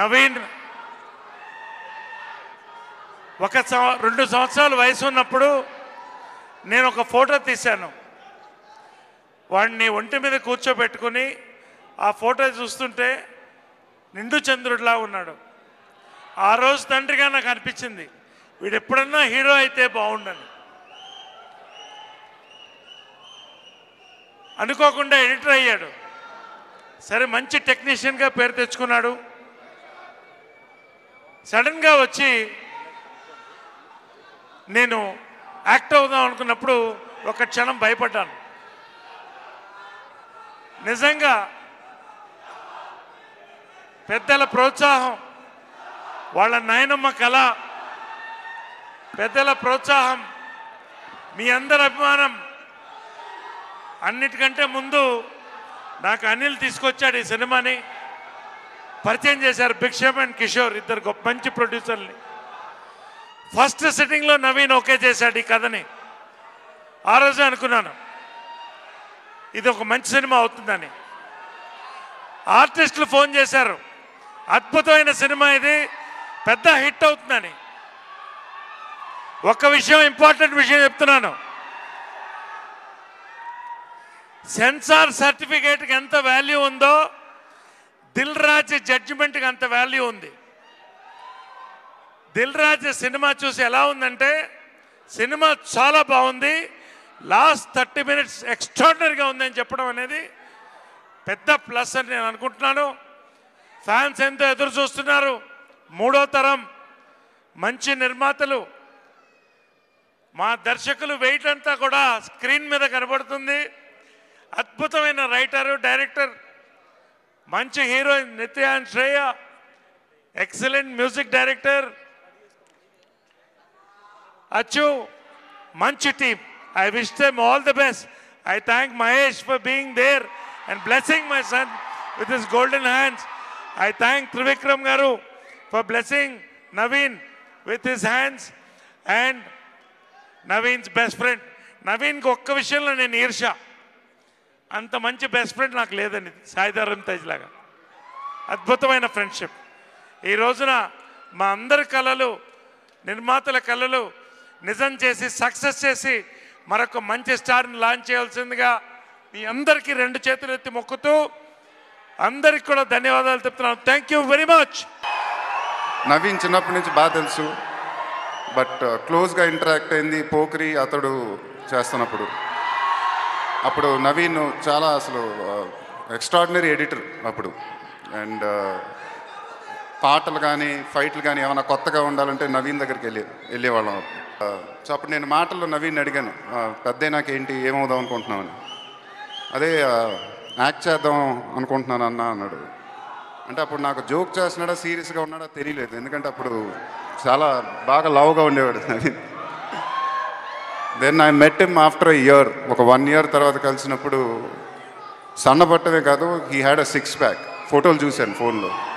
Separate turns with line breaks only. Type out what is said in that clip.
నవీన్ 2 సంవత్సరాల వయసు ఉన్నప్పుడు నేను ఒక ఫోటో తీశాను. వాడిని ఒంటి మీద కూర్చోబెట్టుకుని ఆ ఫోటో చూస్తుంటే నిండు చంద్రుడిలా ఉన్నాడు. ఆ రోజు తండ్రిగా నాకు అనిపించింది, వీడు ఎప్పుడన్నా హీరో అయితే బాగుండని. అనుకోకుండా ఎడిటర్ అయ్యాడు. సరే, మంచి టెక్నీషియన్గా పేరు తెచ్చుకున్నాడు. సడన్గా వచ్చి నేను యాక్ట్ అవుదాం అనుకున్నప్పుడు ఒక క్షణం భయపడ్డాను. నిజంగా పెద్దల ప్రోత్సాహం, వాళ్ళ నాయనమ్మ కళ, పెద్దల ప్రోత్సాహం, మీ అందరి అభిమానం, అన్నిటికంటే ముందు నాకు అనిల్ తీసుకొచ్చాడు ఈ సినిమాని, పరిచయం చేశారు. భిక్షమ్ అండ్ కిషోర్, ఇద్దరు గొప్ప మంచి ప్రొడ్యూసర్ని. ఫస్ట్ సిట్టింగ్లో నవీన్ ఓకే చేశాడు ఈ కథని. ఆ రోజే అనుకున్నాను ఇది ఒక మంచి సినిమా అవుతుందని. ఆర్టిస్టులు ఫోన్ చేశారు, అద్భుతమైన సినిమా ఇది, పెద్ద హిట్ అవుతుందని. ఒక్క విషయం, ఇంపార్టెంట్ విషయం చెప్తున్నాను. సెన్సార్ సర్టిఫికేట్కి ఎంత వాల్యూ ఉందో దిల్ రాజు జడ్జిమెంట్కి అంత వాల్యూ ఉంది. దిల్ రాజు సినిమా చూసి ఎలా ఉందంటే, సినిమా చాలా బాగుంది, లాస్ట్ 30 minutes ఎక్స్ట్రాడినరీగా ఉందని చెప్పడం అనేది పెద్ద ప్లస్ అని నేను అనుకుంటున్నాను. ఫ్యాన్స్ ఎంతో ఎదురు చూస్తున్నారు. 3వ తరం మంచి నిర్మాతలు, మా దర్శకులు వెయిట్ అంతా కూడా స్క్రీన్ మీద కనబడుతుంది. అద్భుతమైన రైటరు, డైరెక్టర్, మంచి హీరోయిన్ నిత్యాన్ Shreya, excellent music director Achu, మంచి team. I wish them all the best. I thank Mahesh for being there and blessing my son with his golden hands. I thank Trivikram Garu for blessing Naveen with his hands and Naveen's best friend. Naveen ko okka vishayamlo nenu ఈర్ష్య, అంత మంచి best friend నాకు లేదండి. సాయిధరం తేజ్ లాగా అద్భుతమైన friendship. ఈ రోజున మా అందరి కళలు, నిర్మాతల కళలు నిజం చేసి సక్సెస్ చేసి మరొక మంచి స్టార్ని లాంచ్ చేయాల్సిందిగా మీ అందరికీ 2 చేతులు ఎత్తి మొక్కుతూ అందరికి కూడా ధన్యవాదాలు చెప్తున్నాను. Thank you very much.
Naveen చిన్నప్పటి నుంచి బాగా తెలుసు, బట్ క్లోజ్గా ఇంటరాక్ట్ అయింది పోకరి అతడు చేస్తున్నప్పుడు. అప్పుడు నవీన్ చాలా అసలు ఎక్స్ట్రాడినరీ ఎడిటర్ అప్పుడు. అండ్ పాటలు కానీ ఫైట్లు కానీ ఏమైనా కొత్తగా ఉండాలంటే నవీన్ దగ్గరికి వెళ్ళేవాళ్ళం. సో అప్పుడు నేను మాటల్లో నవీన్ అడిగాను, పెద్ద నాకేంటి, ఏమవుదాం అనుకుంటున్నామని. అదే యాక్ట్ చేద్దాం అనుకుంటున్నాను అన్నాడు. అంటే అప్పుడు నాకు జోక్ చేస్తున్నాడా సీరియస్గా ఉన్నాడా తెలియలేదు, ఎందుకంటే అప్పుడు చాలా బాగా లావుగా ఉండేవాడు Naveen. Then I met him after a year, ఒక 1 year తర్వాత కలిసినప్పుడు సన్నబట్టమే కాదు, హీ హ్యాడ్ అ 6 pack. ఫోటోలు చూశాను ఫోన్లో.